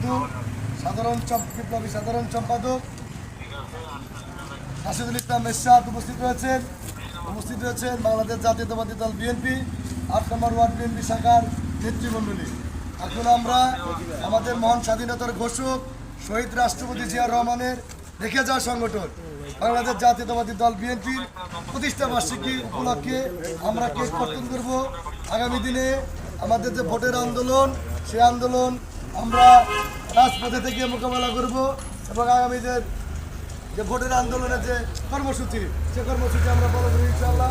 সাধু বিপ্লবী সাধারণ সম্পাদক রাশিদুল ইসলাম এরশাদ উপস্থিত রয়েছেন বাংলাদেশ জাতীয়তাবাদী দল বিএনপি ৮ নম্বর ওয়ার্ড বিএনপি শাখার নেতৃমণ্ডলী। এখন আমরা আমাদের মহান স্বাধীনতার ঘোষক শহীদ রাষ্ট্রপতি জিয়া রহমানের রেখে যাওয়া সংগঠন বাংলাদেশ জাতীয়তাবাদী দল বিএনপির প্রতিষ্ঠা বার্ষিকী উপলক্ষে আমরা কেক কর্তন করব। আগামী দিনে আমাদের যে ভোটের আন্দোলন, সেই আন্দোলন আমরা রাজপথে থেকে মোকাবেলা করব এবং আগামীদের যে ভোটের আন্দোলনের যে কর্মসূচি, সে কর্মসূচি আমরা পালন করি ইনশাআল্লাহ।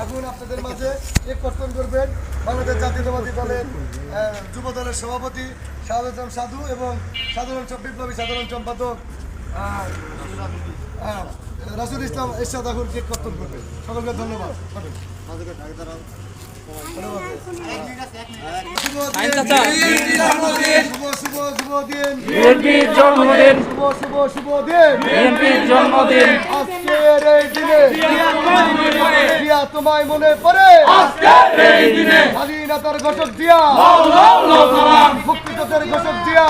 এখন আপনাদের মাঝে কেক কর্তন করবেন বাংলাদেশ জাতীয়তাবাদী দলের যুব দলের সভাপতি শাহাদ সাধু এবং বিপ্লবী সাধারণ সম্পাদক রাসুল ইসলাম এরশাদ এখন কেক কর্তন করবেন। সকলকে ধন্যবাদ। জন্মদিন আজকের এই দিনে জিয়া তোমায় মনে পড়ে, স্বাধীনতার ঘোষক জিয়া, মুক্তিযুদ্ধের ঘোষক জিয়া,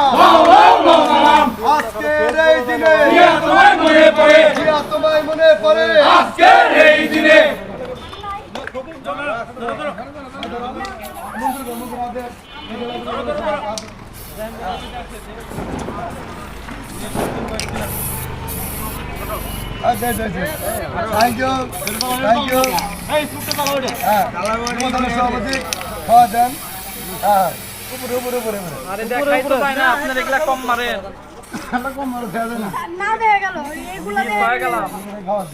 আজকের এই দিনে জিয়া তোমায় মনে পড়ে, আজকের এই দিনে থ্যাংক ইউ। সভাপতি দেন উপরে উপরে উপরে আপনার এগুলা কম মারে কম মারো খেয়া যায় না না হয়ে গেল এগুলা হয়ে গেল। খাওয়া